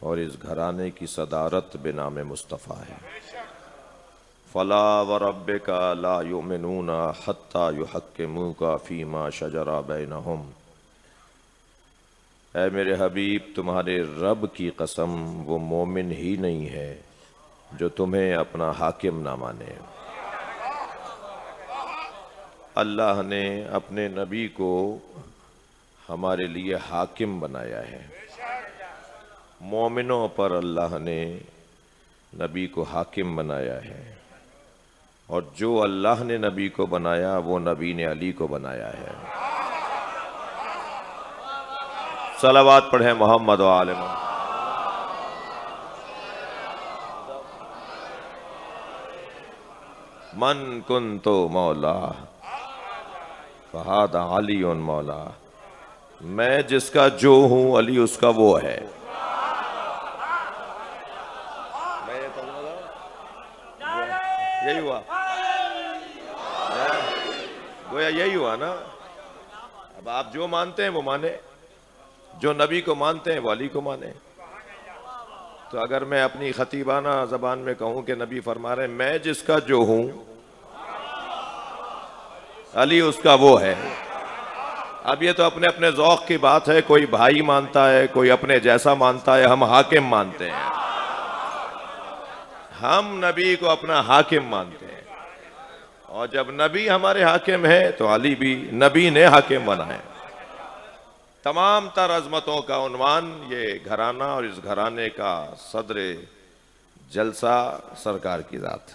और इस घराने की सदारत बेनाम मुस्तफ़ा है। फ़ला व रब्बिका ला युमिनूना हत्ता युहक्किमूका फ़ीमा शजरा बैनहुम। ऐ मेरे हबीब, तुम्हारे रब की कसम, वो मोमिन ही नहीं है जो तुम्हें अपना हाकिम ना माने। अल्लाह ने अपने नबी को हमारे लिए हाकिम बनाया है। मोमिनों पर अल्लाह ने नबी को हाकिम बनाया है, और जो अल्लाह ने नबी को बनाया वो नबी ने अली को बनाया है। सलावात पढ़े मोहम्मद व आले मोहम्मद। मन कुन्तो मौला फहादा अली उन मौला। मैं जिसका जो हूं, अली उसका वो है। यही हुआ, गोया यही हुआ ना। अब आप जो मानते हैं वो माने, जो नबी को मानते हैं वो अली को माने। तो अगर मैं अपनी खतीबाना जबान में कहूं कि नबी फरमा रहे मैं जिसका जो हूं, अली उसका वो है। अब ये तो अपने अपने ज़ौक़ की बात है, कोई भाई मानता है, कोई अपने जैसा मानता है, हम हाकिम मानते हैं। हम नबी को अपना हाकिम मानते हैं, और जब नबी हमारे हाकिम है तो अली भी नबी ने हाकिम बनाए। तमाम तर अजमतों का उन्वान ये घराना, और इस घराने का सदर जलसा सरकार की ज़ात।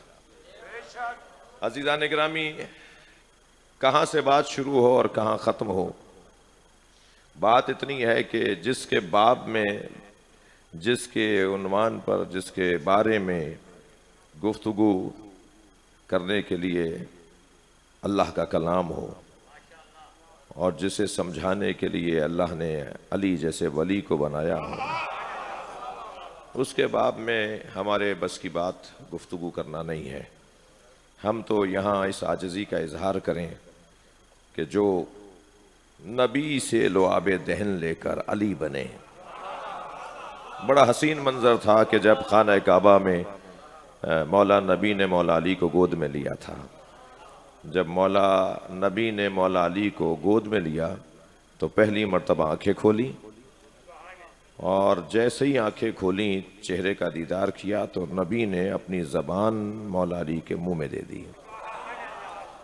अज़ीज़ान गिरामी, कहाँ से बात शुरू हो और कहाँ ख़त्म हो, बात इतनी है कि जिसके बाब में, जिसके उन्वान पर, जिसके बारे में गुफ्तगू करने के लिए अल्लाह का कलाम हो, और जिसे समझाने के लिए अल्लाह ने अली जैसे वली को बनाया हो, उसके बाब में हमारे बस की बात गुफ्तगू करना नहीं है। हम तो यहाँ इस आजिज़ी का इजहार करें कि जो नबी से लुआबे दहन लेकर अली बने। बड़ा हसीन मंजर था कि जब खाना काबा में मौला नबी ने मौला अली को गोद में लिया था। जब मौला नबी ने मौला अली को गोद में लिया तो पहली मर्तबा आंखें खोली, और जैसे ही आंखें खोली, चेहरे का दीदार किया, तो नबी ने अपनी ज़बान मौला अली के मुंह में दे दी।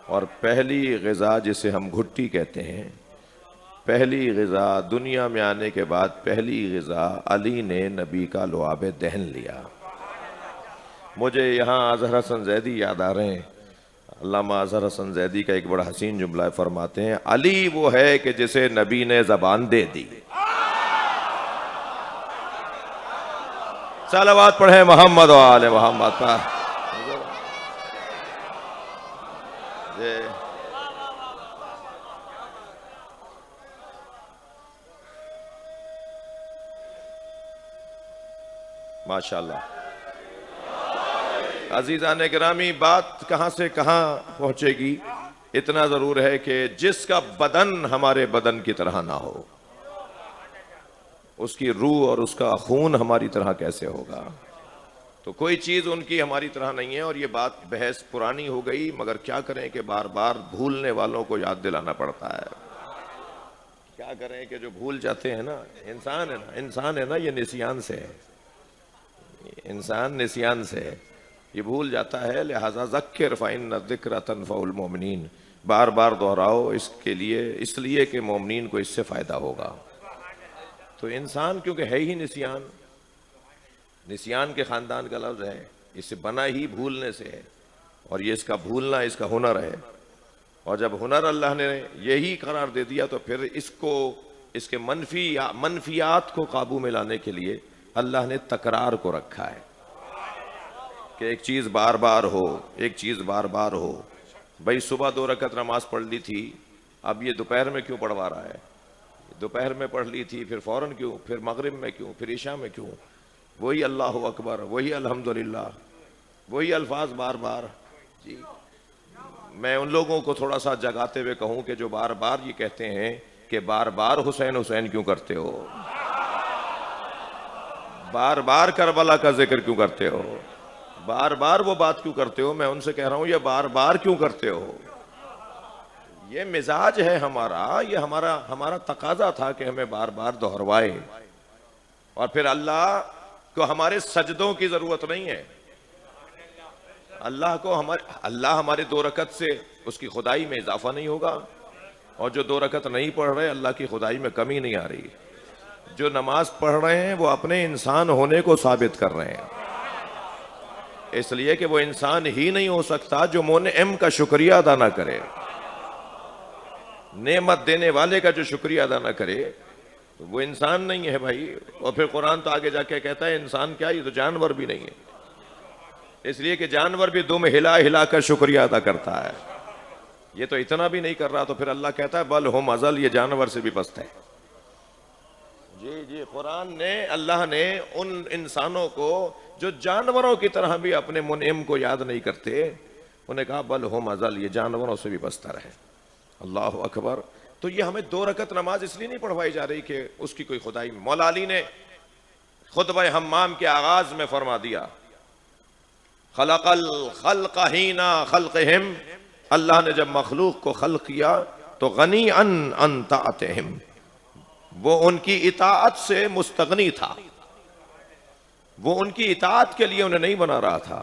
और पहली ग़िज़ा, जिसे हम घुट्टी कहते हैं, पहली ग़िज़ा दुनिया में आने के बाद पहली ग़िज़ा अली ने नबी का लुआबे दहन लिया। मुझे यहाँ अज़हर हसन ज़ैदी याद आ रहे हैं। अल्लामा अज़हर हसन ज़ैदी का एक बड़ा हसीन जुमला फरमाते हैं, अली वो है कि जिसे नबी ने ज़बान दे दी। सलावत पढ़े मोहम्मद व आले मोहम्मद पर। माशाअल्लाह। अजीज़ान गिरामी, बात कहाँ से कहाँ पहुँचेगी, इतना ज़रूर है कि जिसका बदन हमारे बदन की तरह ना हो, उसकी रूह और उसका खून हमारी तरह कैसे होगा। तो कोई चीज़ उनकी हमारी तरह नहीं है। और ये बात बहस पुरानी हो गई, मगर क्या करें कि बार बार भूलने वालों को याद दिलाना पड़ता है। क्या करें कि जो भूल जाते हैं ना, इंसान है ना, ये निसियान से है, इंसान निसियान से है, ये भूल जाता है। लिहाजा ज़क्किर फ़इन्न ज़िक्र तनफ़उल मोमिनीन, बार बार दोहराओ इसके लिए, इसलिए कि मोमिनीन को इससे फ़ायदा होगा। तो इंसान क्योंकि है ही निसियान, निसियान के ख़ानदान का लफ्ज़ है, इससे बना ही भूलने से है, और ये इसका भूलना इसका हुनर है। और जब हुनर अल्लाह ने यही करार दे दिया, तो फिर इसको, इसके मनफियात को काबू में लाने के लिए अल्लाह ने तकरार को रखा है कि एक चीज़ बार बार हो, एक चीज़ बार बार हो। भाई सुबह 2 रकत नमाज पढ़ ली थी, अब ये दोपहर में क्यों पढ़वा रहा है? दोपहर में पढ़ ली थी, फिर फ़ौरन क्यों, फिर मगरिब में क्यों, फिर इशा में क्यों? वही अल्लाहु अकबर, वही अल्हम्दुलिल्लाह, वही अल्फाज बार बार। जी, मैं उन लोगों को थोड़ा सा जगाते हुए कहूँ कि जो बार बार ये कहते हैं कि बार बार हुसैन हुसैन क्यों करते हो, बार बार करबला का जिक्र क्यों करते हो, बार बार वो बात क्यों करते हो? मैं उनसे कह रहा हूं ये बार बार क्यों करते हो? ये मिजाज है हमारा, ये हमारा हमारा तकाजा था कि हमें बार बार दोहरवाए। और फिर अल्लाह को हमारे सजदों की जरूरत नहीं है। अल्लाह हमारे 2 रकत से उसकी खुदाई में इजाफा नहीं होगा, और जो 2 रकत नहीं पढ़ रहे अल्लाह की खुदाई में कमी नहीं आ रही। जो नमाज पढ़ रहे हैं वो अपने इंसान होने को साबित कर रहे हैं, इसलिए कि वो इंसान ही नहीं हो सकता जो मुनइम का शुक्रिया अदा ना करे, नेमत देने वाले का जो शुक्रिया अदा ना करे, तो वो इंसान नहीं है भाई। और फिर कुरान तो आगे जाके कहता है इंसान क्या, ये तो जानवर भी नहीं है, इसलिए कि जानवर भी दुम हिला हिला कर शुक्रिया अदा करता है, ये तो इतना भी नहीं कर रहा। तो फिर अल्लाह कहता है बल हम अजल, ये जानवर से भी पस्त है। जी जी, कुरान ने, अल्लाह ने उन इंसानों को जो जानवरों की तरह भी अपने मुनइम को याद नहीं करते, उन्हें कहा बल हम अजल, ये जानवरों से भी बस्तर है। अल्लाह अकबर। तो ये हमें 2 रकत नमाज इसलिए नहीं पढ़वाई जा रही कि उसकी कोई खुदाई में। मौला अली ने खुतबा हम्माम के आगाज में फरमा दिया, खलकल खल्क हीना खल्कहिम, अल्लाह ने जब मखलूक को खल्क किया तो गनी अन ताअतिहिम, वो उनकी इताअत से मुस्तगनी था, वो उनकी इताअत के लिए उन्हें नहीं बना रहा था।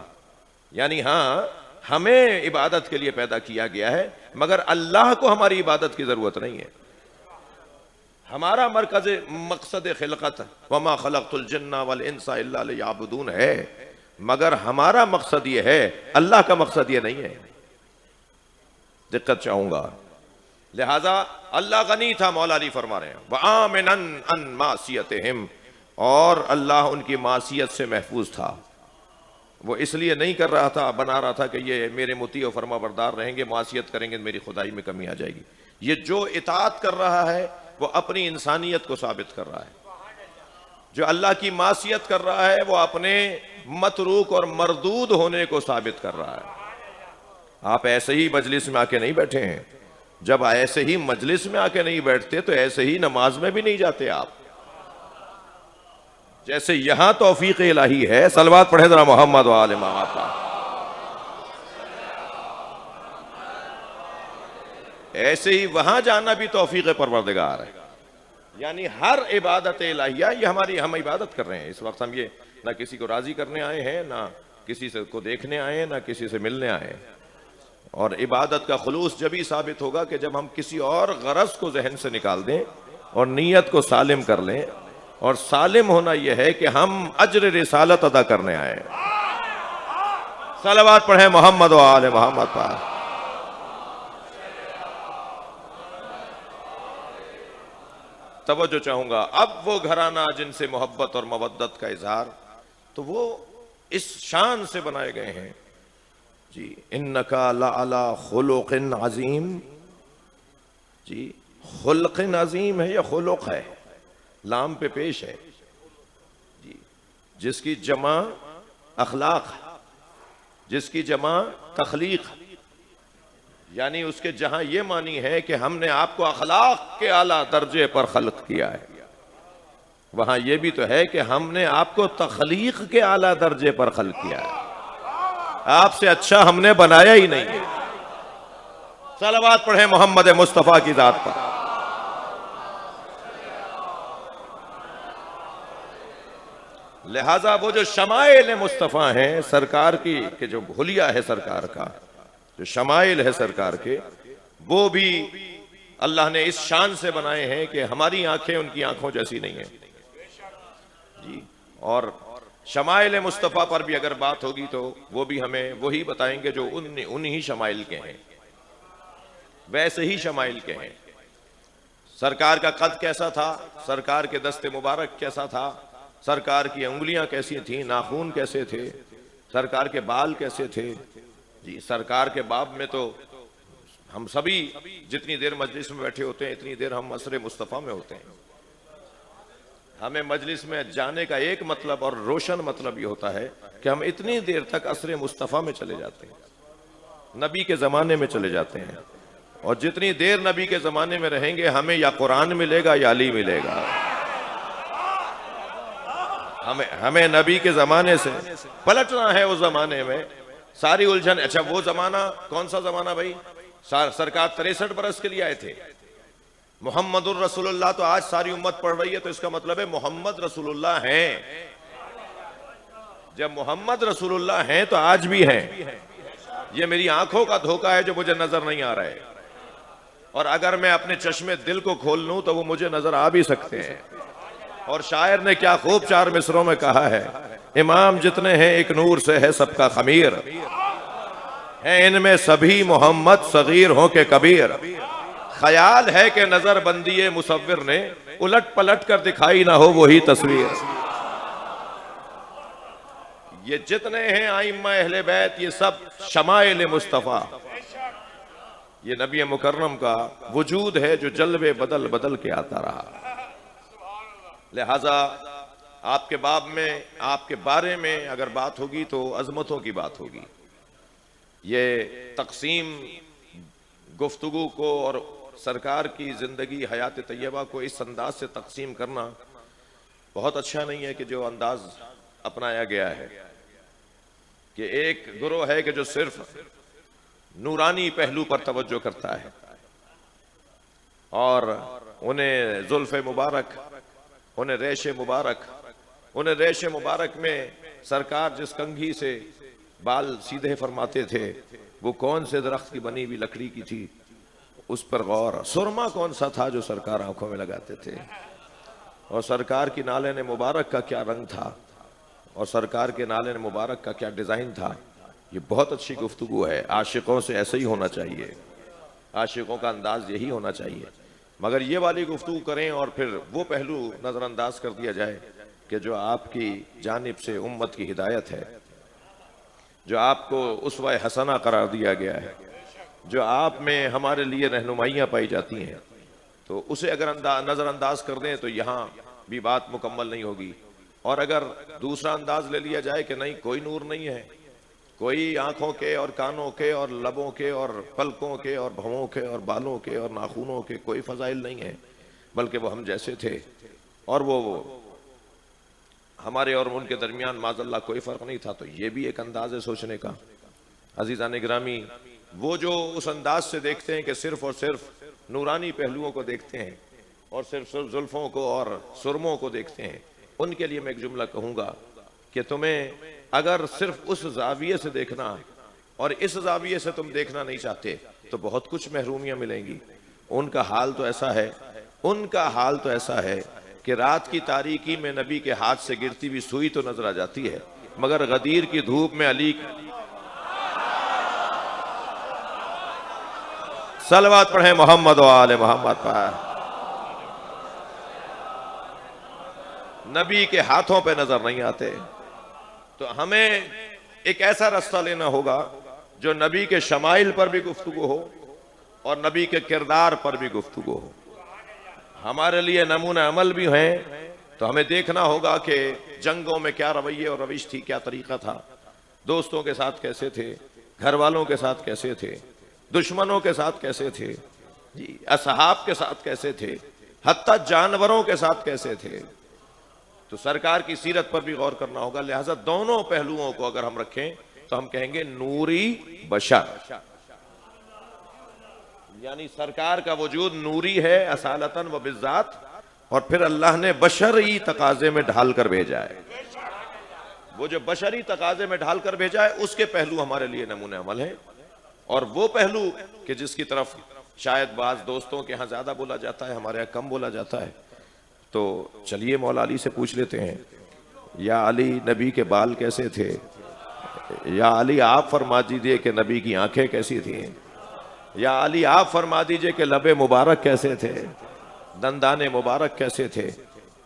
यानी हाँ, हमें इबादत के लिए पैदा किया गया है, मगर अल्लाह को हमारी इबादत की जरूरत नहीं है। हमारा मकसद खिलकत वमा खलक़तुल जिन्ना वल इंसा इल्ला लियअबुदून है, मगर हमारा मकसद ये है, अल्लाह का मकसद ये नहीं है। दिक्कत चाहूंगा। लिहाजा अल्लाह गनी था, मौला अली फरमा रहे हैं, व आमिनन अन मासियतिहिम, और अल्लाह उनकी मासियत से महफूज था। वो इसलिए नहीं कर रहा था, बना रहा था कि ये मेरे मुती और फरमा बरदार रहेंगे, मासियत करेंगे मेरी खुदाई में कमी आ जाएगी। ये जो इताअत कर रहा है वो अपनी इंसानियत को साबित कर रहा है, जो अल्लाह की मासियत कर रहा है वो अपने मतरूक और मरदूद होने को साबित कर रहा है। आप ऐसे ही मजलिस में आके नहीं बैठे हैं, जब ऐसे ही मजलिस में आके नहीं बैठते तो ऐसे ही नमाज में भी नहीं जाते आप। जैसे यहां तौफीक इलाही है, सलवात पढ़े जरा मोहम्मद व आले मोहम्मद, ऐसे ही वहां जाना भी तौफीक परवरदिगार है। यानी हर इबादत इलाहिया, ये हम इबादत कर रहे हैं इस वक्त। हम ये ना किसी को राजी करने आए हैं, ना किसी से को देखने आए हैं, ना किसी से मिलने आए हैं। और इबादत का खुलूस जब ही साबित होगा कि जब हम किसी और गरज को जहन से निकाल दें और नीयत को सालिम कर लें। और सालिम होना यह है कि हम अज्र रिसालत अदा करने आए। सलावत पढ़े मोहम्मद व आले मोहम्मद पर। तवज्जो चाहूंगा। अब वो घराना जिनसे मोहब्बत और मवद्दत का इजहार, तो वो इस शान से बनाए गए हैं जी, इन्नका लअला खुलुकिन अजीम। जी, खुल्किन अजीम है या खुलुक है, लाम पे पेश है जी, जिसकी जमा अखलाक, जिसकी जमा तखलीक, यानी उसके जहां ये मानी है कि हमने आपको अखलाक के आला दर्जे पर खल्क किया है, वहां ये भी तो है कि हमने आपको तखलीक के आला दर्जे पर खल्क किया है। आपसे अच्छा हमने बनाया ही नहीं है। सलावत पढ़े मोहम्मद मुस्तफा की जात पर। लिहाजा वो जो शमाइल मुस्तफा हैं सरकार की, कि जो हुलिया है सरकार का, जो शमाइल है सरकार के, वो भी अल्लाह ने इस शान से बनाए हैं कि हमारी आंखें उनकी आंखों जैसी नहीं है जी। और शमाइल मुस्तफ़ा पर भी अगर बात होगी तो वो भी हमें वही बताएंगे जो उन्हीं शमाइल के हैं, वैसे ही शमाइल के हैं। सरकार का कद कैसा था, सरकार के दस्ते मुबारक कैसा था, सरकार की उंगलियां कैसी थी, नाखून कैसे थे, सरकार के बाल कैसे थे जी। सरकार के बाब में तो हम सभी जितनी देर मजलिस में बैठे होते हैं इतनी देर हम असरे मुस्तफ़ा में होते हैं। हमें मजलिस में जाने का एक मतलब और रोशन मतलब ये होता है कि हम इतनी देर तक असरे मुस्तफ़ा में चले जाते हैं, नबी के ज़माने में चले जाते हैं। और जितनी देर नबी के ज़माने में रहेंगे हमें या कुरान मिलेगा या अली मिलेगा। हमें हमें नबी के जमाने से पलटना है। उस जमाने में सारी उलझन, अच्छा वो जमाना कौन सा जमाना भाई? सरकार 63 बरस के लिए आए थे। मोहम्मदुर रसूलुल्लाह तो आज सारी उम्मत पढ़ रही है, तो इसका मतलब है मोहम्मद रसूलुल्लाह हैं। जब मोहम्मद रसूलुल्लाह हैं तो आज भी हैं। ये मेरी आंखों का धोखा है जो मुझे नजर नहीं आ रहा है, और अगर मैं अपने चश्मे दिल को खोल लूं तो वो मुझे नजर आ भी सकते हैं। और शायर ने क्या खूब 4 मिसरों में कहा है, इमाम जितने हैं एक नूर से है सबका खमीर, है इनमें सभी मोहम्मद सगीर हो के कबीर। ख्याल है कि नजर बंदिए मुसव्विर ने उलट पलट कर दिखाई ना हो वही तस्वीर। ये जितने हैं आइम्मा अहले बैत, ये सब शमाइल मुस्तफा, ये नबी मुकर्रम का वजूद है जो जलवे बदल बदल के आता रहा। लिहाजा आपके बाब में, आपके बारे में अगर बात होगी तो अजमतों की बात होगी। ये तकसीम गुफ्तगू को और सरकार की जिंदगी हयात तैयबा को इस अंदाज से तकसीम करना बहुत अच्छा नहीं है कि जो अंदाज अपनाया गया है कि एक गुरोह है कि जो सिर्फ नूरानी पहलू पर तवज्जो करता है और उन्हें जुल्फ़े मुबारक, उन्हें रेशे मुबारक, उन्हें रेशे मुबारक में सरकार जिस कंघी से बाल सीधे फरमाते थे वो कौन से दरख्त की बनी हुई लकड़ी की थी, उस पर गौर। सुरमा कौन सा था जो सरकार आंखों में लगाते थे, और सरकार की नाले मुबारक का क्या रंग था, और सरकार के नाले मुबारक का क्या डिज़ाइन था। ये बहुत अच्छी गुफ्तगू है। आशिकों से ऐसे ही होना चाहिए, आशिकों का अंदाज यही होना चाहिए। मगर ये वाली गुफ्तगू करें और फिर वो पहलू नज़रअंदाज कर दिया जाए कि जो आपकी जानिब से उम्मत की हिदायत है, जो आपको उस्वा हसना करार दिया गया है, जो आप में हमारे लिए रहनुमाइयाँ पाई जाती हैं, तो उसे अगर नज़रअंदाज कर दें तो यहाँ भी बात मुकम्मल नहीं होगी। और अगर दूसरा अंदाज ले लिया जाए कि नहीं कोई नूर नहीं है, कोई आंखों के और कानों के और लबों के और पलकों के और भवों के और बालों के और नाखूनों के कोई फजाइल नहीं है, बल्कि वो हम जैसे थे और वो हमारे और उनके दरमियान माज़अल्लाह कोई फ़र्क नहीं था, तो ये भी एक अंदाज़ है सोचने का। अज़ीज़ान गिरामी, वो जो उस अंदाज से देखते हैं कि सिर्फ और सिर्फ नूरानी पहलुओं को देखते हैं और सिर्फ जुल्फ़ों को और सुरमों को देखते हैं, उनके लिए मैं एक जुमला कहूँगा कि तुम्हें अगर सिर्फ उस जाविये से देखना और इस जाविये से तुम देखना नहीं चाहते तो बहुत कुछ महरूमियाँ मिलेंगी। उनका हाल तो ऐसा है, उनका हाल तो ऐसा है कि रात की तारीकी में नबी के हाथ से गिरती हुई सुई तो नजर आ जाती है, मगर गदीर की धूप में अली सलवात पढ़े मोहम्मद वाले मोहम्मद पर, नबी के हाथों पे नजर नहीं आते। तो हमें एक ऐसा रास्ता लेना होगा जो नबी के शमाइल पर भी गुफ्तगू हो और नबी के किरदार पर भी गुफ्तगू हो, हमारे लिए नमूना अमल भी हैं। तो हमें देखना होगा कि जंगों में क्या रवैये और रविश थी, क्या तरीका था, दोस्तों के साथ कैसे थे, घर वालों के साथ कैसे थे, दुश्मनों के साथ कैसे थे, जी असहाब के साथ कैसे थे, हत्ता जानवरों के साथ कैसे थे। तो सरकार की सीरत पर भी गौर करना होगा। लिहाजा दोनों पहलुओं को अगर हम रखें तो हम कहेंगे नूरी बशर, यानी सरकार का वजूद नूरी है असालतन व बिज़ात, और फिर अल्लाह ने बशरी तकाजे में ढाल कर भेजा है। वो जो बशरी तकाजे में ढाल कर भेजा है उसके पहलू हमारे लिए नमूने अमल है, और वो पहलू कि जिसकी तरफ शायद बाज दोस्तों के यहाँ ज्यादा बोला जाता है, हमारे यहाँ कम बोला जाता है। तो चलिए मौला अली से पूछ लेते हैं, या अली नबी के बाल कैसे थे, या अली आप फरमा दीजिए कि नबी की आंखें कैसी थी, या अली आप फरमा दीजिए कि लबे मुबारक कैसे थे, दंदाने मुबारक कैसे थे।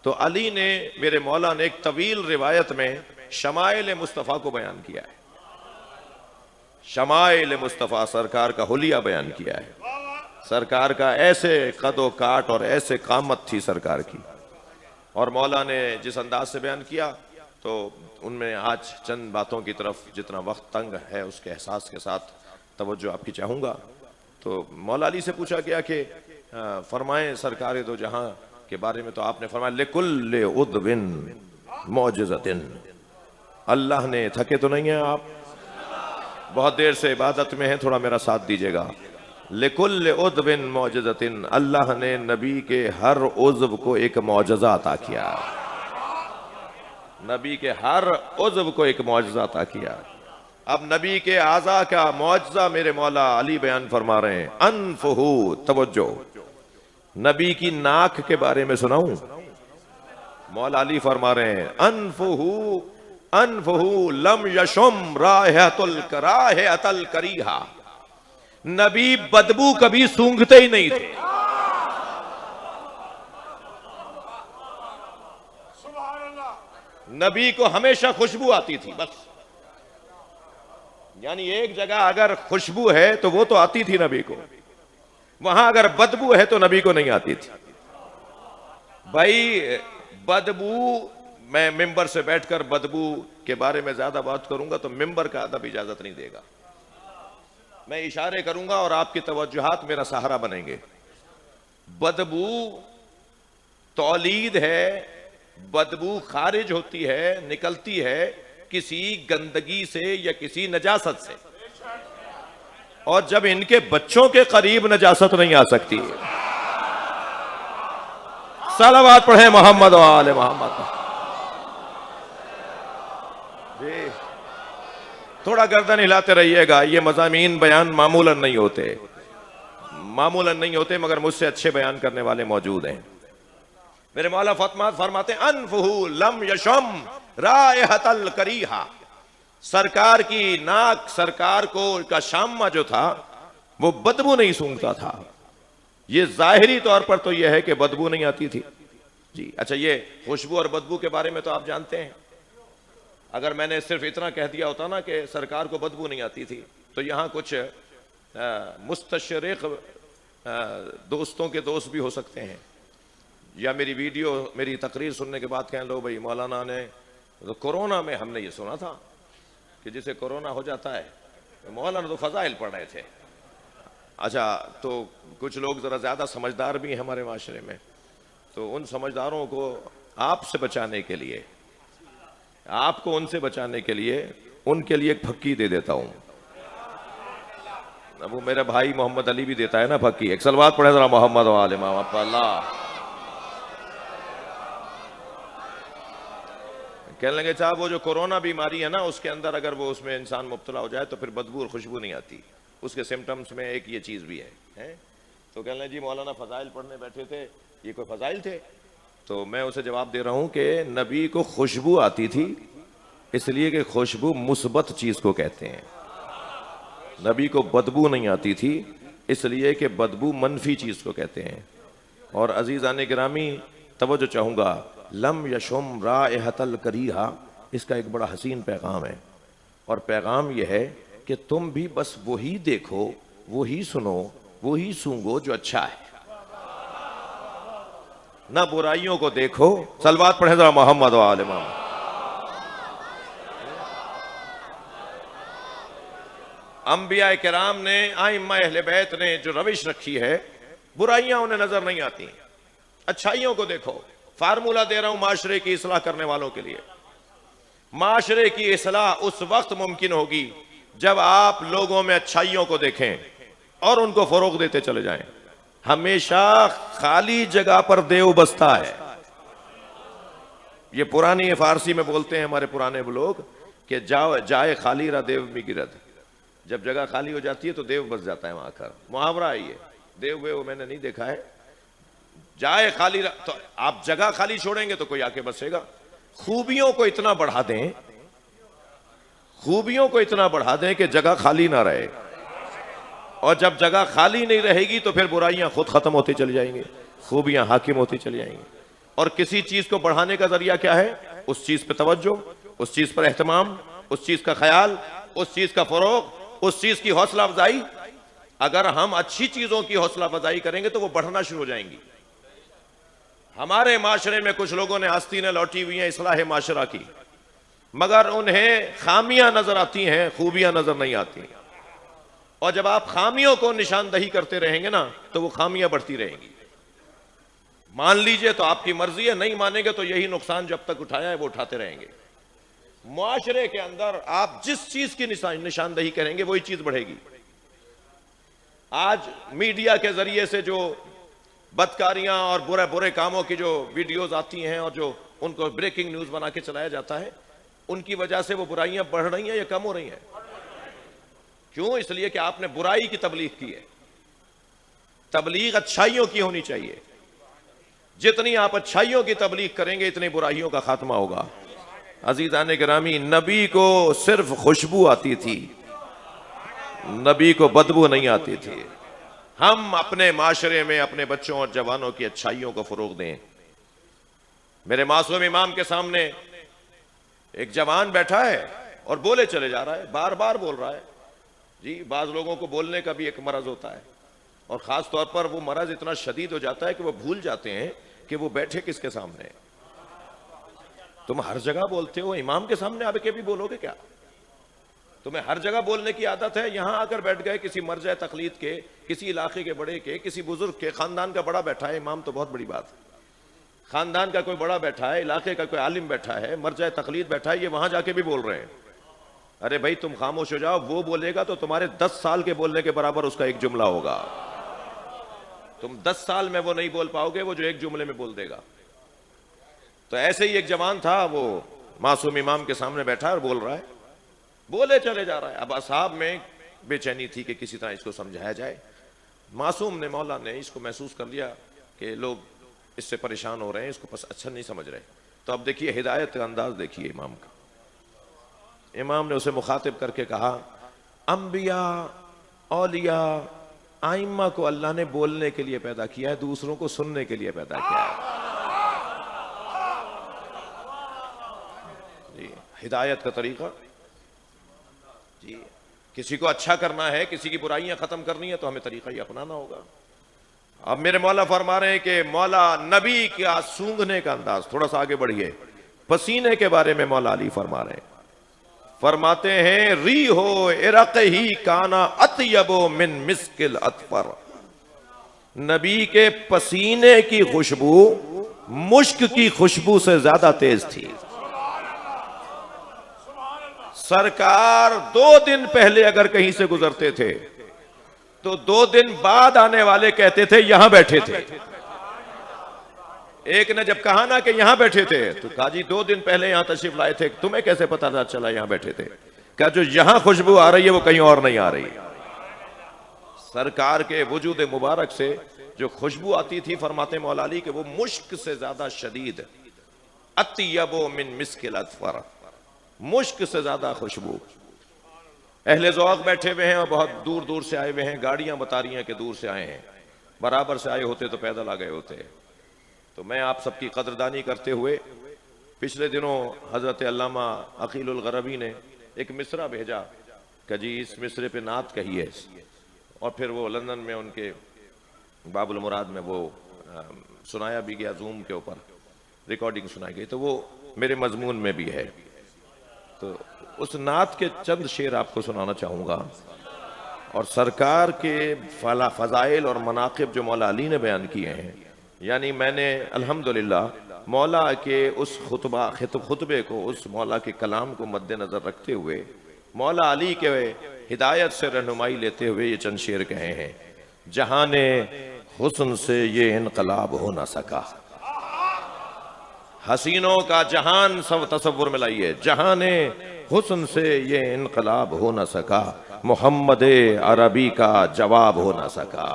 तो अली ने, मेरे मौला ने एक तवील रिवायत में शमाइल मुस्तफ़ा को बयान किया है, शमाइल मुस्तफ़ा सरकार का हुलिया बयान किया है। सरकार का ऐसे कदो काट और ऐसे कामत थी सरकार की, और मौला ने जिस अंदाज से बयान किया तो उनमें आज चंद बातों की तरफ जितना वक्त तंग है उसके एहसास के साथ तवज्जो आपकी चाहूँगा। तो मौला अली से पूछा गया कि फरमाएं सरकार दो जहां के बारे में, तो आपने फरमाया लिकुल्ले उद्विन मौजज़तिन। अल्लाह ने, थके तो नहीं है आप, बहुत देर से इबादत में है, थोड़ा मेरा साथ दीजिएगा। लिकुल्ल उद्विन मौजज़तिन, अल्लाह ने नबी के हर उज़्व को एक मौजज़ा अता किया। नबी के हर उज़्व को एक मौजज़ा अता किया। अब नबी के आज़ा का मौजज़ा मेरे मौला अली बयान फरमा रहे हैं। अनफहू, तवज्जो, नबी की नाक के बारे में सुनाऊं? मौला अली फरमा रहे हैं अनफहू अनफहू लम यशुम राहतल करीहा। नबी बदबू कभी सूंघते ही नहीं थे। नबी को हमेशा खुशबू आती थी बस। यानी एक जगह अगर खुशबू है तो वो तो आती थी नबी को, वहां अगर बदबू है तो नबी को नहीं आती थी। भाई बदबू, मैं मिंबर से बैठकर बदबू के बारे में ज्यादा बात करूंगा तो मिंबर का अदब इजाजत नहीं देगा। मैं इशारे करूंगा और आपकी तवज्जुहात मेरा सहारा बनेंगे। बदबू तौलीद है, बदबू खारिज होती है, निकलती है किसी गंदगी से या किसी नजासत से, और जब इनके बच्चों के करीब नजासत नहीं आ सकती। सलावत पढ़े मोहम्मद व आले मोहम्मद। जी थोड़ा गर्दन हिलाते रहिएगा, ये मज़ामीन बयान मामूलन नहीं होते, मामूलन नहीं होते, मगर मुझसे अच्छे बयान करने वाले मौजूद हैं। मेरे मौला फरमाते अनफहू लम यशम रायहतल करीहा। सरकार की नाक, सरकार को का शामा जो था वो बदबू नहीं सूंघता था। ये जाहिरी तौर पर तो यह है कि बदबू नहीं आती थी जी। अच्छा, ये खुशबू और बदबू के बारे में तो आप जानते हैं। अगर मैंने सिर्फ इतना कह दिया होता ना कि सरकार को बदबू नहीं आती थी, तो यहाँ कुछ मुस्तशरिक दोस्तों के दोस्त भी हो सकते हैं, या मेरी वीडियो, मेरी तकरीर सुनने के बाद कहें लो भाई मौलाना ने तो कोरोना में हमने ये सुना था कि जिसे कोरोना हो जाता है, तो मौलाना तो फजाइल पढ़ रहे थे। अच्छा, तो कुछ लोग ज़रा ज़्यादा समझदार भी हैं हमारे माशरे में, तो उन समझदारों को आपसे बचाने के लिए, आपको उनसे बचाने के लिए, उनके लिए एक फक्की दे देता हूँ। अब वो मेरा भाई मोहम्मद अली भी देता है ना फक्की। एक सलवात पढ़े ज़रा मोहम्मद वाले मोहम्मद अल्लाह। कहने लगे साहब वो जो कोरोना बीमारी है ना, उसके अंदर अगर वो उसमें इंसान मुब्तला हो जाए तो फिर बदबू और खुशबू नहीं आती। उसके सिम्टम्स में एक ये चीज़ भी है? तो कहने लगे जी मौलाना फजाइल पढ़ने बैठे थे, ये कोई फजाइल थे? तो मैं उसे जवाब दे रहा हूँ कि नबी को खुशबू आती थी, इसलिए कि खुशबू मुस्बत चीज़ को कहते हैं। नबी को बदबू नहीं आती थी, इसलिए कि बदबू मनफी चीज़ को कहते हैं। और अजीज़ान गिरामी तवज्जो चाहूँगा, लम यशुम रायहतल करीहा, इसका एक बड़ा हसीन पैगाम है। और पैगाम यह है कि तुम भी बस वही देखो, वही सुनो, वही सूंघो जो अच्छा है, ना बुराइयों को देखो। सलवात पढ़े जरा मोहम्मद वाले मोहम्मद। अंबिया किराम ने, आइम्मा अहले बैत ने जो रविश रखी है, बुराइयां उन्हें नजर नहीं आती, अच्छाइयों को देखो। फार्मूला दे रहा हूं माशरे की इस्लाह करने वालों के लिए। माशरे की इस्लाह उस वक्त मुमकिन होगी जब आप लोगों में अच्छाइयों को देखें और उनको फरोग देते चले जाएं। हमेशा खाली जगह पर देव बसता है। ये पुरानी फारसी में बोलते हैं हमारे पुराने लोग कि जाए खाली रा देव में गिरद। जब जगह खाली हो जाती है तो देव बस जाता है वहां कर। मुहावरा है ये, देव वे वो मैंने नहीं देखा है। जाए खाली तो आप जगह खाली छोड़ेंगे तो कोई आके बसेगा। खूबियों को इतना बढ़ा दें, खूबियों को इतना बढ़ा दें कि जगह खाली ना रहे, और जब जगह खाली नहीं रहेगी तो फिर बुराइयां खुद खत्म होती चली जाएंगी, खूबियां हाकिम होती चली जाएंगी। और किसी चीज को बढ़ाने का जरिया क्या है? उस चीज पर तवज्जो, उस चीज पर एहतमाम, उस चीज का ख्याल, उस चीज का फरोग, उस चीज की हौसला अफजाई। अगर हम अच्छी चीजों की हौसला अफजाई करेंगे तो वो बढ़ना शुरू हो जाएंगी। हमारे माशरे में कुछ लोगों ने आस्तीनें लौटी हुई हैं इस्लाह माशरा की, मगर उन्हें खामियां नजर आती हैं, खूबियां नजर नहीं आती। और जब आप खामियों को निशानदही करते रहेंगे ना तो वो खामियां बढ़ती रहेंगी। मान लीजिए तो आपकी मर्जी है, नहीं मानेंगे तो यही नुकसान जब तक उठाया है वो उठाते रहेंगे। मुआशरे के अंदर आप जिस चीज की निशानदही करेंगे वही चीज बढ़ेगी। आज मीडिया के जरिए से जो बदकारियां और बुरे बुरे कामों की जो वीडियोस आती हैं और जो उनको ब्रेकिंग न्यूज बना के चलाया जाता है, उनकी वजह से वो बुराइयां बढ़ रही हैं या कम हो रही हैं? क्यों? इसलिए कि आपने बुराई की तबलीग की है। तबलीग अच्छाइयों की होनी चाहिए। जितनी आप अच्छाइयों की तबलीग करेंगे इतनी बुराइयों का खात्मा होगा। अजीजान गिरामी, नबी को सिर्फ खुशबू आती थी, नबी को बदबू नहीं आती थी। हम अपने माशरे में अपने बच्चों और जवानों की अच्छाइयों को फरोग दें। मेरे मासूम इमाम के सामने एक जवान बैठा है और बोले चले जा रहा है, बार बार बोल रहा है। जी, बाज लोगों को बोलने का भी एक मरज होता है और खास तौर पर वो मरज इतना शदीद हो जाता है कि वो भूल जाते हैं कि वो बैठे किसके सामने। तुम हर जगह बोलते हो, इमाम के सामने आके भी बोलोगे क्या? तुम्हें हर जगह बोलने की आदत है, यहां आकर बैठ गए किसी मर्ज़े तकलीद के, किसी इलाके के बड़े के, किसी बुजुर्ग के, खानदान का बड़ा बैठा है, इमाम तो बहुत बड़ी बात है, खानदान का कोई बड़ा बैठा है, इलाके का कोई आलिम बैठा है, मर्ज़े तकलीद बैठा है, ये वहां जाके भी बोल रहे हैं। अरे भाई तुम खामोश हो जाओ, वो बोलेगा तो तुम्हारे 10 साल के बोलने के बराबर उसका एक जुमला होगा। तुम 10 साल में वो नहीं बोल पाओगे, वो जो एक जुमले में बोल देगा। तो ऐसे ही एक जवान था, वो मासूम इमाम के सामने बैठा और बोल रहा है, बोले चले जा रहा है। अब असहाब में बेचैनी थी कि किसी तरह इसको समझाया जाए। मासूम ने, मौला ने इसको महसूस कर लिया कि लोग इससे परेशान हो रहे हैं, इसको अच्छा नहीं समझ रहे। तो अब देखिए हिदायत का अंदाज देखिए इमाम का। इमाम ने उसे मुखातिब करके कहा, अंबिया, औलिया, आइम्मा को अल्लाह ने बोलने के लिए पैदा किया है, दूसरों को सुनने के लिए पैदा किया है। जी, हिदायत का तरीका जी, किसी को अच्छा करना है, किसी की बुराइयां खत्म करनी है तो हमें तरीका ही अपनाना होगा। अब मेरे मौला फरमा रहे हैं कि मौला नबी का सूंघने का अंदाज, थोड़ा सा आगे बढ़िए, पसीने के बारे में मौला अली फरमा रहे हैं, फरमाते हैं, री हो इरक ही काना अतयबो मिन मिस्किल अतफर। नबी के पसीने की खुशबू मुश्क की खुशबू से ज्यादा तेज थी। सरकार 2 दिन पहले अगर कहीं से गुजरते थे तो 2 दिन बाद आने वाले कहते थे यहां बैठे थे। एक ने जब कहा ना कि यहां बैठे थे तो कहा जी 2 दिन पहले यहां तशरीफ लाए थे, तुम्हें कैसे पता चला यहां बैठे थे? क्या जो यहां खुशबू आ रही है वो कहीं और नहीं आ रही। सरकार के वजूद मुबारक से जो खुशबू आती थी, फरमाते मौला अली कि वो मुश्क से ज्यादा शदीद, अत्यबो मिन मिस्किल अतफर, मुश्क से ज्यादा खुशबू। अहले ज़ौक़ बैठे हुए हैं और बहुत दूर दूर से आए हुए हैं, गाड़ियां बता रही हैं कि दूर से आए हैं, बराबर से आए होते तो पैदल आ गए होते। तो मैं आप सबकी कदरदानी करते हुए पिछले दिनों हजरत अल्लामा अकीलुल गरबी ने एक मिसरा भेजा कि जी इस मिसरे पे नात कहिए, और फिर वो लंदन में उनके बाबुल मुराद में वो सुनाया भी गया, जूम के ऊपर रिकॉर्डिंग सुनाई गई, तो वो मेरे मजमून में भी है। तो उस नात के चंद शेर आपको सुनाना चाहूँगा, और सरकार के फजाइल और मनाकिब जो मौला अली ने बयान किए हैं, यानी मैंने अल्हम्दुलिल्लाह मौला के उस खुतबे को, उस मौला के कलाम को मद्देनज़र रखते हुए, मौला अली के हिदायत से रहनुमाई लेते हुए ये चंद शेर कहे हैं। जहाने हुस्न से ये इनकलाब हो ना सका, हसीनों का जहान सब तसव्वुर में लाइए, जहाने हुस्न से ये इनकलाब हो ना सका, मोहम्मद अरबी का जवाब हो ना सका।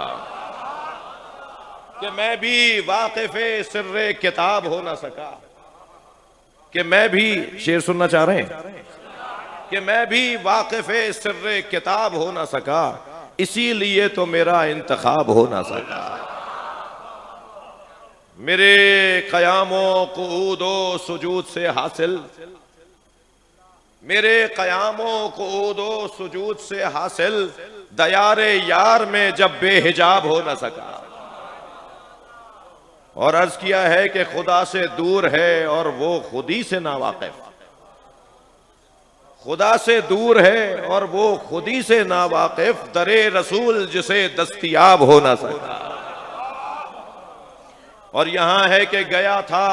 कि मैं भी वाकिफ़े सिर्रे किताब हो ना सका, कि मैं भी, शेर सुनना चाह रहे हैं, कि मैं भी वाकिफ़े सिर्रे किताब हो ना सका, इसीलिए तो मेरा इंतखाब हो ना सका। मेरे क़यामो क़ुऊदो सुजूद से हासिल, मेरे क़यामो क़ुऊदो सुजूद से हासिल, दयारे यार में जब बेहिजाब हो न सका। और अर्ज किया है कि खुदा से दूर है और वो खुदी से नावाकिफ, खुदा से दूर है और वो खुदी से नावाकिफ, दरे रसूल जिसे दस्तयाब हो ना सका। और यहां है कि गया था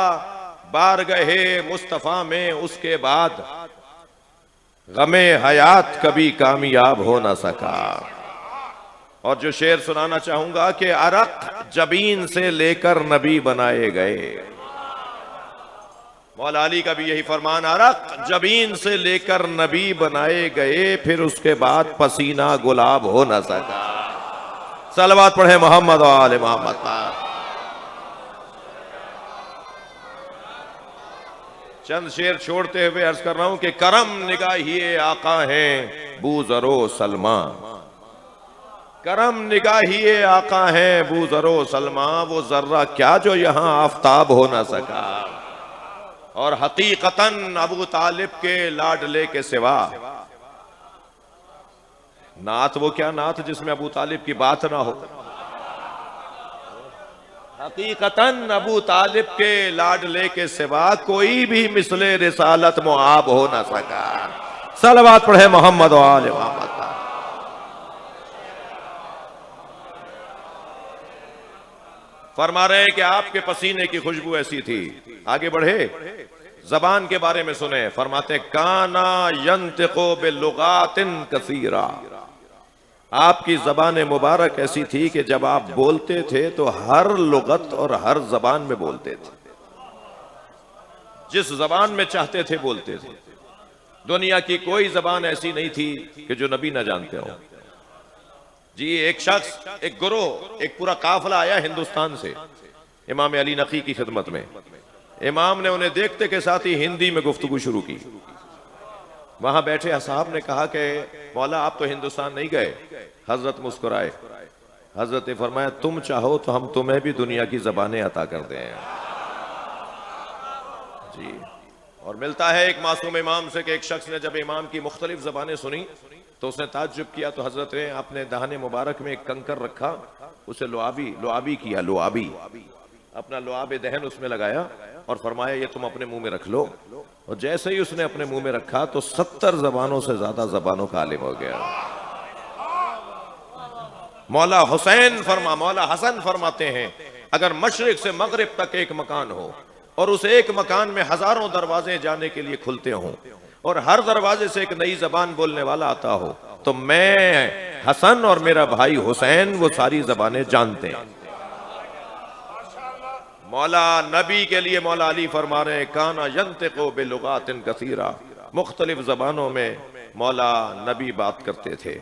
बारगहे मुस्तफा में, उसके बाद गमे हयात कभी कामयाब हो ना सका। और जो शेर सुनाना चाहूंगा कि अरक जबीन से लेकर नबी बनाए गए। मौला अली का भी यही फरमान, अरक जबीन से लेकर नबी बनाए गए, फिर उसके बाद पसीना गुलाब हो ना सका। सलवात पढ़े मोहम्मद व आले मोहम्मद पर। चंद शेर छोड़ते हुए अर्ज कर रहा हूं कि करम निगाहिए आका हैं बूजरो सलमा। करम निगाहिए आका हैं बूजरो सलमा, वो जर्रा क्या जो यहां आफताब हो ना सका। और हकीकतन अबू तालिब के लाडले के सिवा नात वो क्या नात जिसमें अबू तालिब की बात ना हो। हकीकतन अबू तालिब के लाडले के सिवा कोई भी मिसले रिसालत मुआब हो ना सका। सलवात पढ़े मोहम्मद व आले मोहम्मद। फरमा रहे कि आपके पसीने की खुशबू ऐसी थी। आगे बढ़े, जबान के बारे में सुने, फरमाते काना यंतिको बिलुगातिन कसीरा। आपकी जबान मुबारक ऐसी थी कि जब आप बोलते थे तो हर लुगत और हर जबान में बोलते थे, जिस जबान में चाहते थे बोलते थे। दुनिया की कोई जबान ऐसी नहीं थी कि जो नबी ना जानते हो। जी एक शख्स, एक गुरु, एक पूरा काफिला आया हिंदुस्तान से इमाम अली नकी की खिदमत में। इमाम ने उन्हें देखते के साथ ही हिंदी में गुफ्तगू शुरू की। वहां बैठे असहाब ने कहा कि मौला आप तो हिंदुस्तान नहीं गए। हजरत मुस्कुराए। हजरत ने फरमाया तुम चाहो तो हम तुम्हें भी दुनिया की जबानें अता कर दें। जी। और मिलता है एक मासूम इमाम से कि एक शख्स ने जब इमाम की मुख्तलिफ जबानें सुनी तो उसने ताज्जुब किया, तो हजरत ने अपने दाहने मुबारक में एक कंकर रखा, उसे लुआबी किया, लुआबी अपना लुआब दहन उसमें लगाया और फरमाया ये तुम अपने मुंह में रख लो। और जैसे ही उसने अपने मुंह में रखा तो 70 जबानों से ज्यादा जबानों का आलिम हो गया। मौला हसन फरमाते हैं अगर मशरिक से मगरिब तक एक मकान हो और उस एक मकान में हजारों दरवाजे जाने के लिए खुलते हों और हर दरवाजे से एक नई जबान बोलने वाला आता हो, तो मैं हसन और मेरा भाई हुसैन वो सारी जबानें जानते हैं। मौला नबी के लिए मौला अली फरमा रहे काना यंतिको बिलुगातिन कसीरा। मुख्तलिफ जबानों में मौला नबी बात करते थे।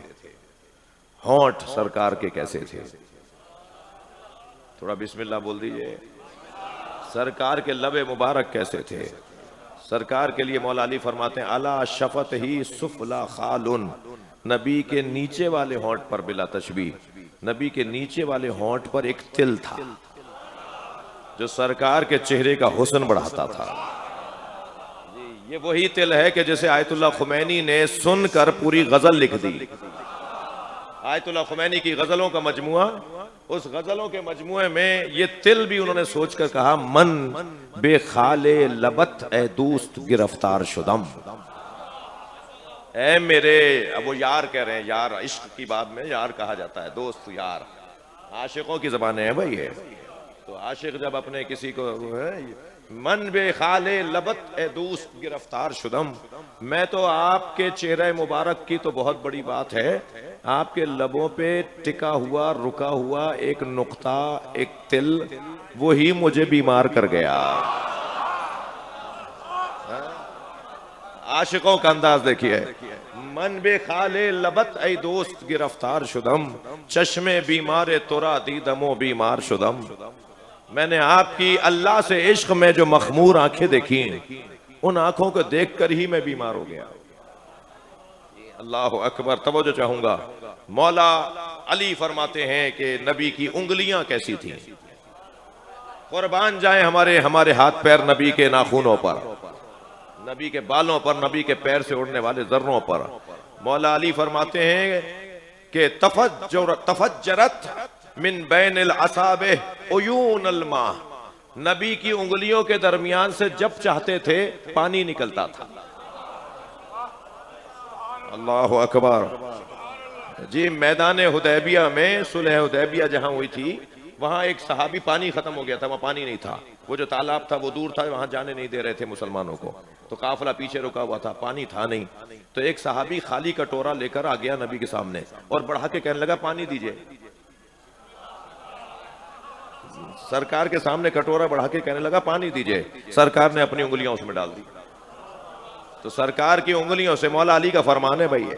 होंठ सरकार के कैसे थे, थोड़ा बिस्मिल्लाह बोल दीजिए। सरकार के लबे मुबारक कैसे थे। सरकार के लिए मौला अली फरमाते हैं अला शफत ही सुफला खालुन। नबी के नीचे वाले होंठ पर, बिला तशबी, नबी के नीचे वाले होंठ पर एक तिल था जो सरकार के चेहरे का हुस्न बढ़ाता था। ये वही तिल है कि जैसे आयतुल्लाह खुमैनी ने सुनकर पूरी गजल लिख दी। आयतुल्लाह खुमैनी की गजलों का मजमुआ, उस गजलों के मजमुए में ये तिल भी उन्होंने सोचकर कहा मन बेखाले लबत ए दोस्त गिरफ्तार शुदम। ए मेरे, अब वो यार कह रहे हैं, यार इश्क की बात में यार कहा जाता है, दोस्त यार आशिकों की जबान है भाई है। तो आशिक जब अपने किसी को मन बेखाले लबत ए दोस्त गिरफ्तार शुदम, मैं तो आपके चेहरे मुबारक की तो बहुत बड़ी बात है, आपके लबों पे टिका हुआ रुका हुआ एक नुक्ता, एक तिल, वो ही मुझे बीमार कर गया। आशिकों का अंदाज देखिए। मन बेखाले लबत ए दोस्त गिरफ्तार शुदम, चश्मे बीमार तुरा दीदमो बीमार शुदम। मैंने आपकी अल्लाह से इश्क में जो मखमूर आंखें देखी, उन आंखों को देखकर ही मैं बीमार हो गया। अल्लाह अकबर। तवज्जो चाहूंगा, मौला अली फरमाते हैं कि नबी की उंगलियां कैसी थी। कुर्बान जाए हमारे हाथ पैर नबी के नाखूनों पर, नबी के बालों पर, नबी के पैर से उड़ने वाले जर्रों पर। मौला अली फरमाते हैं कि तफज्जरत मिन बैनिल असाबे उयून अलमा। नबी की उंगलियों के दरमियान से जब चाहते थे पानी निकलता था। अल्लाह अकबर। जी मैदान हुदैबिया में, सुलह हुदैबिया जहां हुई थी, वहां एक सहाबी, पानी खत्म हो गया था, वहां पानी नहीं था, वो जो तालाब था वो दूर था, वहां जाने नहीं दे रहे थे मुसलमानों को, तो काफिला पीछे रुका हुआ था, पानी था नहीं। तो एक सहाबी खाली कटोरा लेकर आ गया नबी के सामने और बढ़ा के कहने लगा पानी दीजिए। सरकार के सामने कटोरा बढ़ा के कहने लगा पानी दीजिए। सरकार ने अपनी उंगलियां उसमें डाल दी। तो सरकार की उंगलियों से, मौला अली का फरमान है भाई है,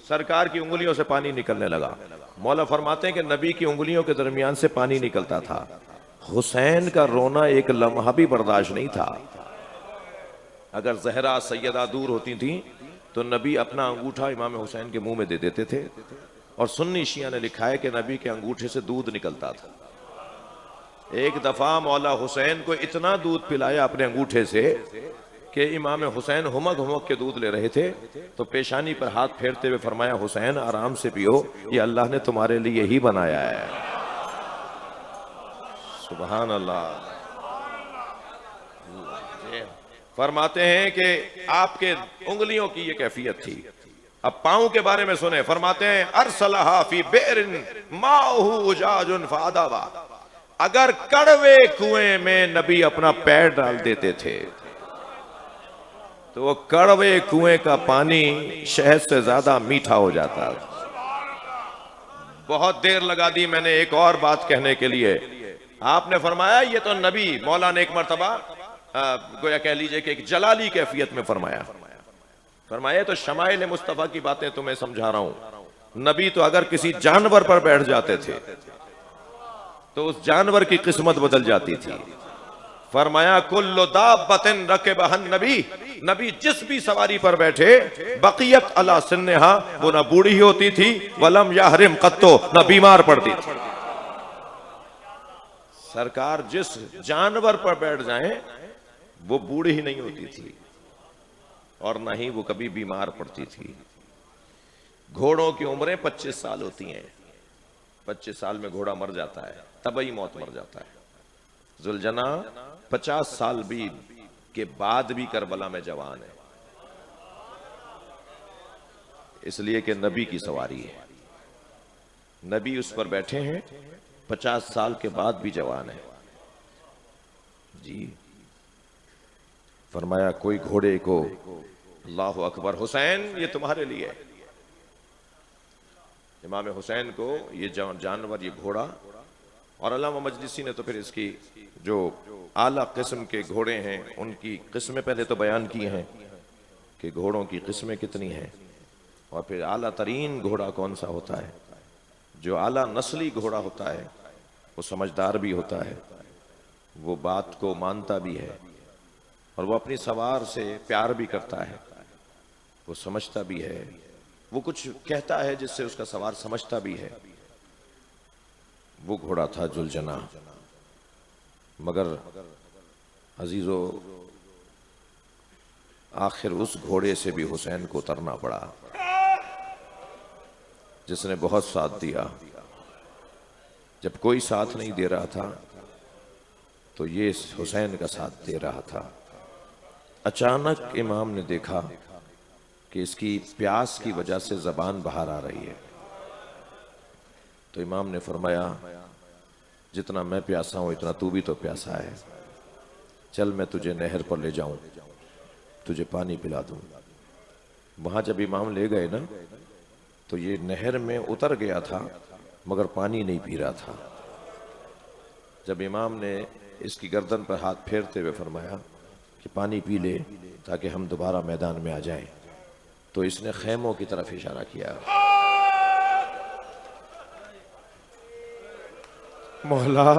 सरकार की उंगलियों से पानी निकलने लगा। मौला फरमाते हैं कि नबी की उंगलियों के दरमियान से पानी निकलता था। हुसैन का रोना एक लम्हा भी बर्दाश्त नहीं था। अगर जहरा सैयदा दूर होती थी तो नबी अपना अंगूठा इमाम हुसैन के मुंह में दे देते थे, और सुन्नी शिया ने लिखा है कि नबी के अंगूठे से दूध निकलता था। एक दफा मौला हुसैन को इतना दूध पिलाया अपने अंगूठे से कि इमाम हुसैन हुमक हुमक के दूध ले रहे थे, तो पेशानी पर हाथ फेरते हुए फरमाया, हुसैन आराम से पियो, ये अल्लाह ने तुम्हारे लिए ही बनाया है। सुभान अल्लाह। फरमाते हैं कि आपके उंगलियों की ये कैफियत थी। अब पांव के बारे में सुने, फरमाते हैं अरसलहा फी बिरिन माहू उजाजुन फादावा, अगर कड़वे कुएं में नबी अपना पैर डाल देते थे तो वो कड़वे कुएं का पानी शहद से ज्यादा मीठा हो जाता। बहुत देर लगा दी मैंने एक और बात कहने के लिए। आपने फरमाया ये तो नबी, मौला ने एक मर्तबा गोया कह लीजिए कि एक जलाली कैफियत में फरमाया तो शमाइल मुस्तफा की बातें तुम्हें समझा रहा हूं। नबी तो अगर किसी जानवर पर बैठ जाते थे तो उस जानवर की किस्मत बदल जाती थी। फरमाया कुल्लु दाब्बतिन रकबहन नबी, नबी जिस भी सवारी पर बैठे बकियत अला सिन्नहा, वो ना बूढ़ी होती थी, वलम याहरिम कत्तो, ना बीमार पड़ती थी। सरकार जिस जानवर पर बैठ जाएं वो बूढ़ी ही नहीं होती थी और ना ही वो कभी बीमार पड़ती थी। घोड़ों की उम्रें 25 साल होती हैं, 25 साल में घोड़ा मर जाता है, तबई मौत मर जाता है। जुलजना 50 साल भी के बाद भी करबला में जवान है, इसलिए कि नबी की सवारी है, नबी उस पर बैठे हैं, 50 साल के बाद भी जवान है जी। फरमाया कोई घोड़े को, अल्लाहु अकबर, हुसैन ये तुम्हारे लिए, इमाम हुसैन को ये जानवर, ये घोड़ा। और अल्लामा मजलिसी ने तो फिर इसकी जो आला किस्म के घोड़े हैं उनकी किस्में पहले तो बयान की हैं कि घोड़ों की किस्में कितनी हैं, और फिर आला तरीन घोड़ा कौन सा होता है। जो आला नस्ली घोड़ा होता है वो समझदार भी होता है, वो बात को मानता भी है, और वो अपनी सवार से प्यार भी करता है, वो समझता भी है, वो कुछ कहता है जिससे उसका सवार समझता भी है। वो घोड़ा था जुलजना। मगर अजीजो, आखिर उस घोड़े से भी हुसैन को उतरना पड़ा जिसने बहुत साथ दिया। जब कोई साथ नहीं दे रहा था तो ये हुसैन का साथ दे रहा था। अचानक इमाम ने देखा कि इसकी प्यास की वजह से जबान बाहर आ रही है, तो इमाम ने फरमाया जितना मैं प्यासा हूं इतना तू भी तो प्यासा है, चल मैं तुझे नहर पर ले जाऊं, तुझे पानी पिला दूं। वहां जब इमाम ले गए ना तो ये नहर में उतर गया था मगर पानी नहीं पी रहा था। जब इमाम ने इसकी गर्दन पर हाथ फेरते हुए फरमाया कि पानी पी ले ताकि हम दोबारा मैदान में आ जाएं, तो इसने खेमों की तरफ इशारा किया। मौला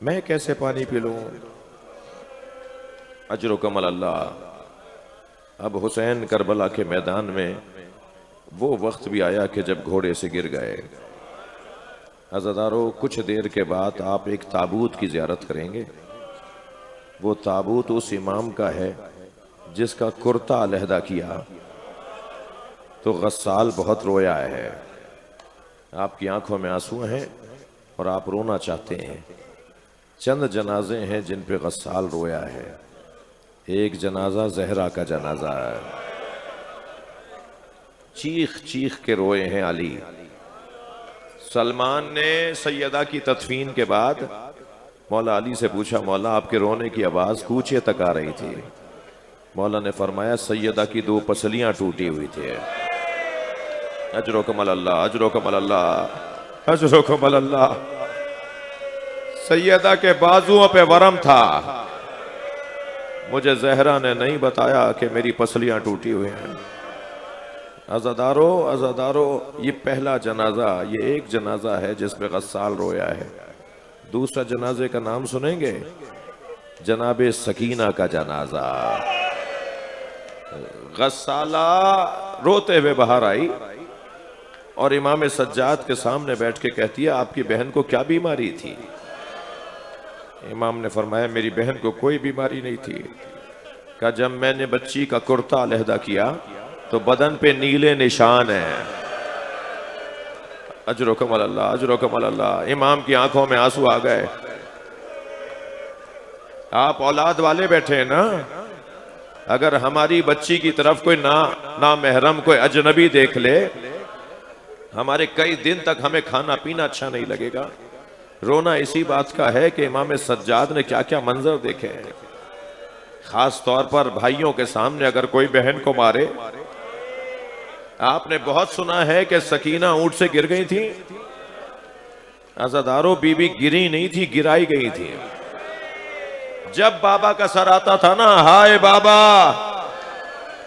मैं कैसे पानी पी लूं, अजर कमल अल्लाह। अब हुसैन करबला के मैदान में वो वक्त भी आया कि जब घोड़े से गिर गए। अज़ादारों, कुछ देर के बाद आप एक ताबूत की ज़ियारत करेंगे। वो ताबूत उस इमाम का है जिसका कुर्ता अलहदा किया तो गस्साल बहुत रोया है। आपकी आंखों में आंसू हैं और आप रोना चाहते हैं। चंद जनाजे हैं जिन पे गस्साल रोया है। एक जनाजा जहरा का जनाजा है, चीख चीख के रोए हैं अली। सलमान ने सैयदा की तदफीन के बाद मौला अली से पूछा, मौला आपके रोने की आवाज कूचे तक आ रही थी। मौला ने फरमाया सैयदा की 2 पसलियां टूटी हुई थी। अजरो कमल अल्लाह, अजरो कमल अल्लाह, अजरो कमल अल्लाह। सैयदा के बाजुओं पे वरम था। मुझे जहरा ने नहीं बताया कि मेरी पसलियां टूटी हुई हैं। अज़ादारो अज़ादारो, ये पहला जनाजा, ये एक जनाजा है जिसमें गस्साल रोया है। दूसरा जनाजे का नाम सुनेंगे, जनाबे सकीना का जनाजा। गस्साला रोते हुए बाहर आई और इमाम सज्जाद के सामने बैठ के कहती है, आपकी बहन को क्या बीमारी थी? इमाम ने फरमाया, मेरी बहन को कोई बीमारी नहीं थी। कहा, जब मैंने बच्ची का कुर्ता अलहदा किया तो बदन पे नीले निशान हैं। अजरो कमल अल्लाह, अजरो कमल अल्लाह। इमाम की आंखों में आंसू आ गए। आप औलाद वाले बैठे हैं ना, अगर हमारी बच्ची की तरफ कोई ना महरम कोई अजनबी देख ले, हमारे कई दिन तक हमें खाना पीना अच्छा नहीं लगेगा। रोना इसी बात का है कि इमाम सज्जाद ने क्या क्या मंजर देखे हैं। खास तौर पर भाइयों के सामने अगर कोई बहन को मारे। आपने बहुत सुना है कि सकीना ऊंट से गिर गई थी। अज़ादारो, बीबी गिरी नहीं थी, गिराई गई थी। जब बाबा का सर आता था ना, हाय बाबा,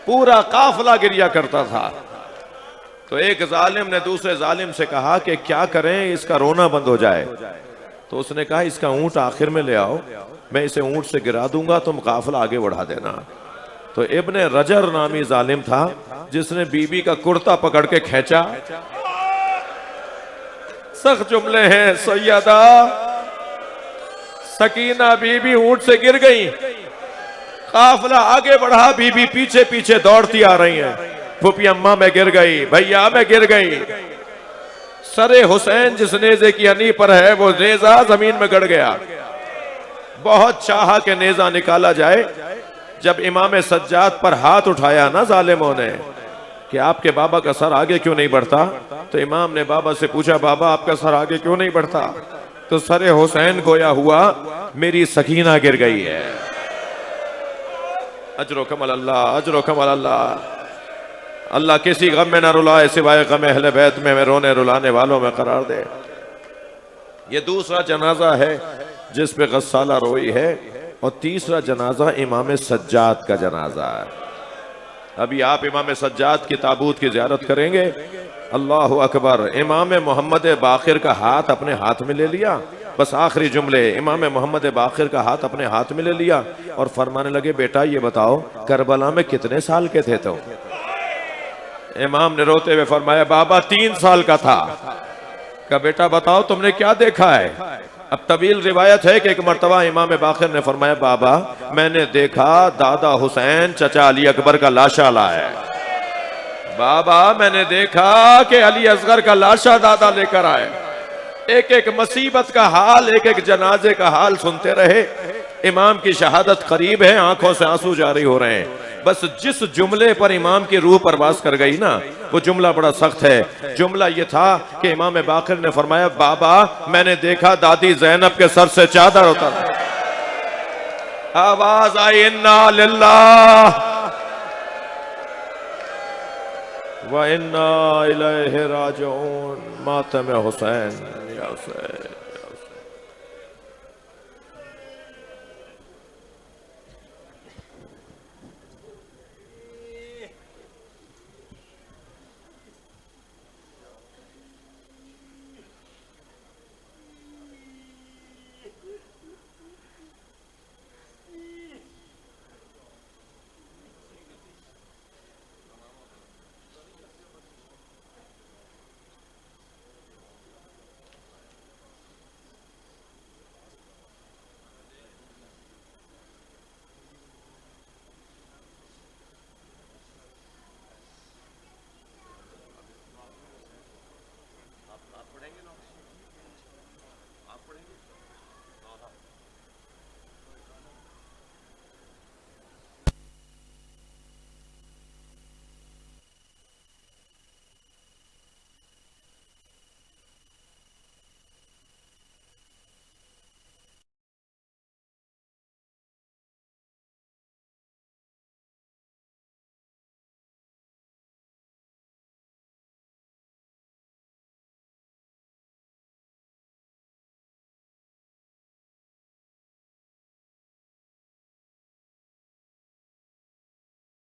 पूरा काफिला गिरिया करता था। तो एक जालिम ने दूसरे जालिम से कहा कि क्या करें, इसका रोना बंद हो जाए। तो उसने कहा, इसका ऊंट आखिर में ले आओ, मैं इसे ऊंट से गिरा दूंगा, तुम काफिला आगे बढ़ा देना। तो इब्ने रजर नामी जालिम था जिसने बीबी का कुर्ता पकड़ के खींचा। सख्त जुमले हैं। सैयदा सकीना बीबी ऊंट से गिर गई, काफिला आगे बढ़ा, बीबी पीछे पीछे दौड़ती आ रही है। फूफी अम्मा मैं गिर गई, भैया मैं गिर गई। सरे हुसैन जिस नेजे की हनी पर है, वो नेजा जमीन में गड़ गया। बहुत चाहा कि नेजा निकाला जाए। जब इमाम सज्जाद पर हाथ उठाया ना जालिमों ने कि आपके बाबा का सर आगे क्यों नहीं बढ़ता, तो इमाम ने बाबा से पूछा, बाबा आपका सर आगे क्यों नहीं बढ़ता? तो सरे हुसैन गोया हुआ, मेरी सकीना गिर गई है। अजरो कमल अल्लाह, अजरो कमल अल्लाह। अल्लाह किसी गम में न रुलाए सिवाय गम अहले बैत में रोने रुलाने वालों में करार दे। ये दूसरा जनाजा है जिस पे गस्साला रोई है। और तीसरा जनाजा इमाम सज्जाद का जनाजा है। अभी आप इमाम सज्जाद की ताबूत की ज़ियारत करेंगे। अल्लाह अकबर। इमाम मोहम्मद बाक़िर का हाथ अपने हाथ में ले लिया। बस आखिरी जुमले, इमाम मोहम्मद बाक़िर का हाथ अपने हाथ में ले लिया और फरमाने लगे, बेटा ये बताओ करबला में कितने साल के थे तुम? इमाम ने रोते हुए फरमाया, बाबा 3 साल का था। कहा, बेटा बताओ तुमने क्या देखा है? अब तवील रिवायत है कि एक मर्तबा इमाम बाक़िर ने फरमाया, बाबा मैंने देखा दादा हुसैन चचा अली अकबर का लाशा लाया। बाबा मैंने देखा कि अली असगर का लाशा दादा लेकर आए। एक एक मुसीबत का हाल, एक एक जनाजे का हाल सुनते रहे। इमाम की शहादत करीब है, आंखों से आंसू जारी हो रहे हैं। बस जिस जुमले पर इमाम की रूह परवास कर गई ना, वो जुमला बड़ा सख्त है। जुमला ये था कि इमाम बाक़िर ने फरमाया, बाबा मैंने देखा दादी ज़ैनब के सर से चादर होता था। आवाज आई, इन्ना लिल्लाह व इन्ना इलैहि राजिऊन। मातम हुसैन या हुसैन।